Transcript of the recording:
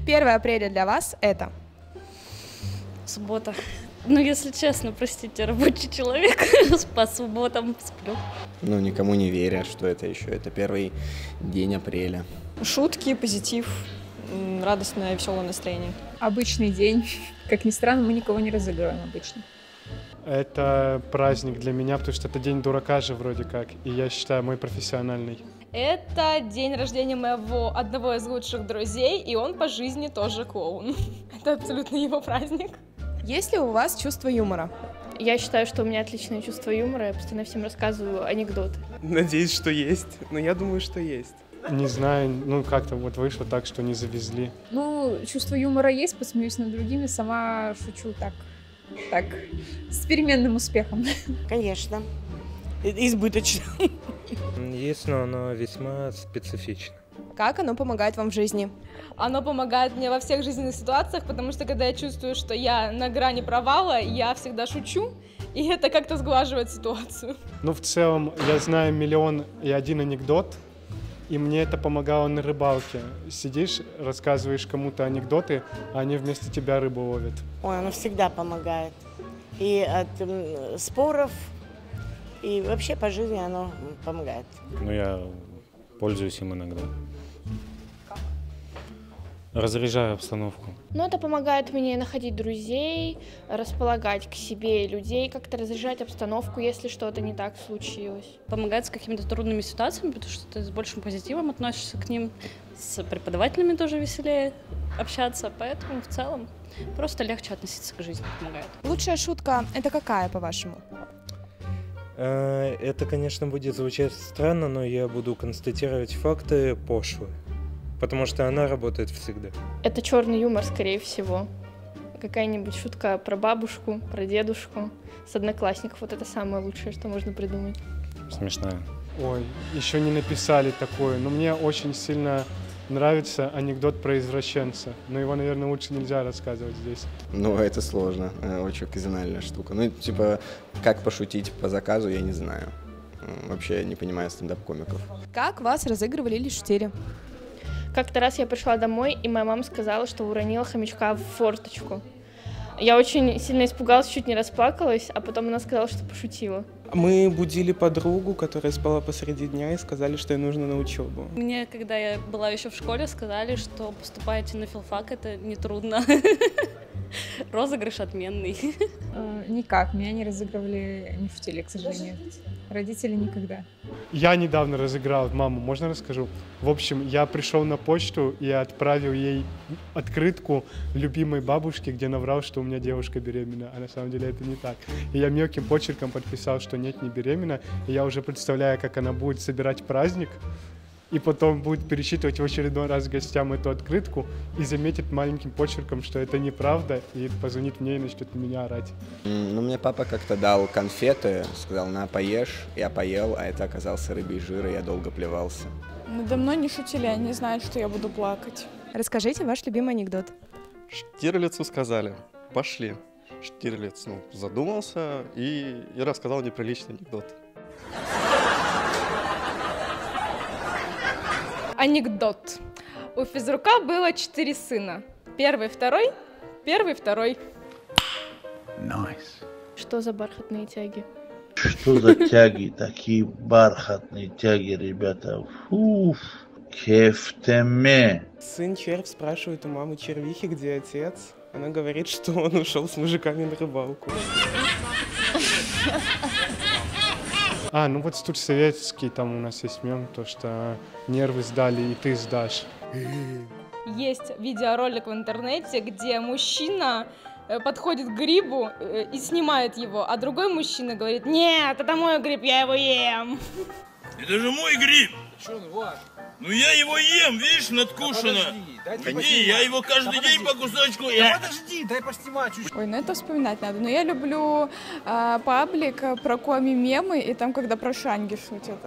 1 апреля для вас это? Суббота. Ну, если честно, простите, рабочий человек, по субботам сплю. Ну, никому не веря, что это еще. Это 1 день апреля. Шутки, позитив, радостное, веселое настроение. Обычный день. Как ни странно, мы никого не разыгрываем обычно. Это праздник для меня, потому что это день дурака же вроде как, и я считаю, мой профессиональный. Это день рождения моего одного из лучших друзей, и он по жизни тоже клоун. Это абсолютно его праздник. Есть ли у вас чувство юмора? Я считаю, что у меня отличное чувство юмора, я постоянно всем рассказываю анекдоты. Надеюсь, что есть, но я думаю, что есть. Не знаю, ну как-то вот вышло так, что не завезли. Ну, чувство юмора есть, посмеюсь над другими, сама шучу так, с переменным успехом. Конечно, избыточно. Есть, но оно весьма специфично. Как оно помогает вам в жизни? Оно помогает мне во всех жизненных ситуациях, потому что когда я чувствую, что я на грани провала, я всегда шучу, и это как-то сглаживает ситуацию. Ну, в целом, я знаю 1,001 анекдот, и мне это помогало на рыбалке. Сидишь, рассказываешь кому-то анекдоты, а они вместо тебя рыбу ловят. Ой, оно всегда помогает. И от споров, и вообще по жизни оно помогает. Ну, я пользуюсь им иногда. Разряжаю обстановку. Ну, это помогает мне находить друзей, располагать к себе людей, как-то разряжать обстановку, если что-то не так случилось. Помогает с какими-то трудными ситуациями, потому что ты с большим позитивом относишься к ним. С преподавателями тоже веселее общаться, поэтому в целом просто легче относиться к жизни, помогает. Лучшая шутка – это какая, по-вашему? Это, конечно, будет звучать странно, но я буду констатировать факты пошлые. Потому что она работает всегда. Это черный юмор, скорее всего. Какая-нибудь шутка про бабушку, про дедушку с одноклассников. Вот это самое лучшее, что можно придумать. Смешная. Ой, еще не написали такое, но мне очень сильно нравится анекдот про извращенца. Но его, наверное, лучше нельзя рассказывать здесь. Ну, это сложно. Очень оказиональная штука. Ну, типа, как пошутить по заказу, я не знаю. Вообще не понимаю стендап-комиков. Как вас разыгрывали или шутили? Как-то раз я пришла домой, и моя мама сказала, что уронила хомячка в форточку. Я очень сильно испугалась, чуть не расплакалась, а потом она сказала, что пошутила. Мы будили подругу, которая спала посреди дня, и сказали, что ей нужно на учебу. Мне, когда я была еще в школе, сказали, что поступаете на филфак, это нетрудно. Розыгрыш отменный. Никак, меня не разыгрывали, не шутили, к сожалению. Родители никогда. Я недавно разыграл маму, можно расскажу? В общем, я пришел на почту и отправил ей открытку любимой бабушке, где наврал, что у меня девушка беременна, а на самом деле это не так. И я мелким почерком подписал, что нет, не беременна, и я уже представляю, как она будет собирать праздник, и потом будет пересчитывать в очередной раз гостям эту открытку и заметит маленьким почерком, что это неправда, и позвонит мне и начнет на меня орать. Ну, мне папа как-то дал конфеты, сказал, на, поешь. Я поел, а это оказался рыбий жир, и я долго плевался. Надо мной не шутили, они знают, что я буду плакать. Расскажите ваш любимый анекдот. Штирлицу сказали, пошли. Штирлиц задумался и рассказал неприличный анекдот. Анекдот. У физрука было 4 сына. Первый, второй, первый, второй. Nice. Что за бархатные тяги? Что за тяги? Такие бархатные тяги, ребята. Фуф. Кефтеме. Сын червь спрашивает у мамы червихи, где отец. Она говорит, что он ушел с мужиками на рыбалку. Ну вот тут советский, там у нас есть мем, то что нервы сдали и ты сдашь. Есть видеоролик в интернете, где мужчина подходит к грибу и снимает его, а другой мужчина говорит: нет, это мой гриб, я его ем. Это же мой гриб. Что он ваш? Ну я его ем, видишь, надкушено. Иди, я его каждый день по кусочку. Подожди, дай поснимать чуть-чуть. Ой, ну это вспоминать надо. Но я люблю паблик про коми-мемы, и там, когда про шанги шутят.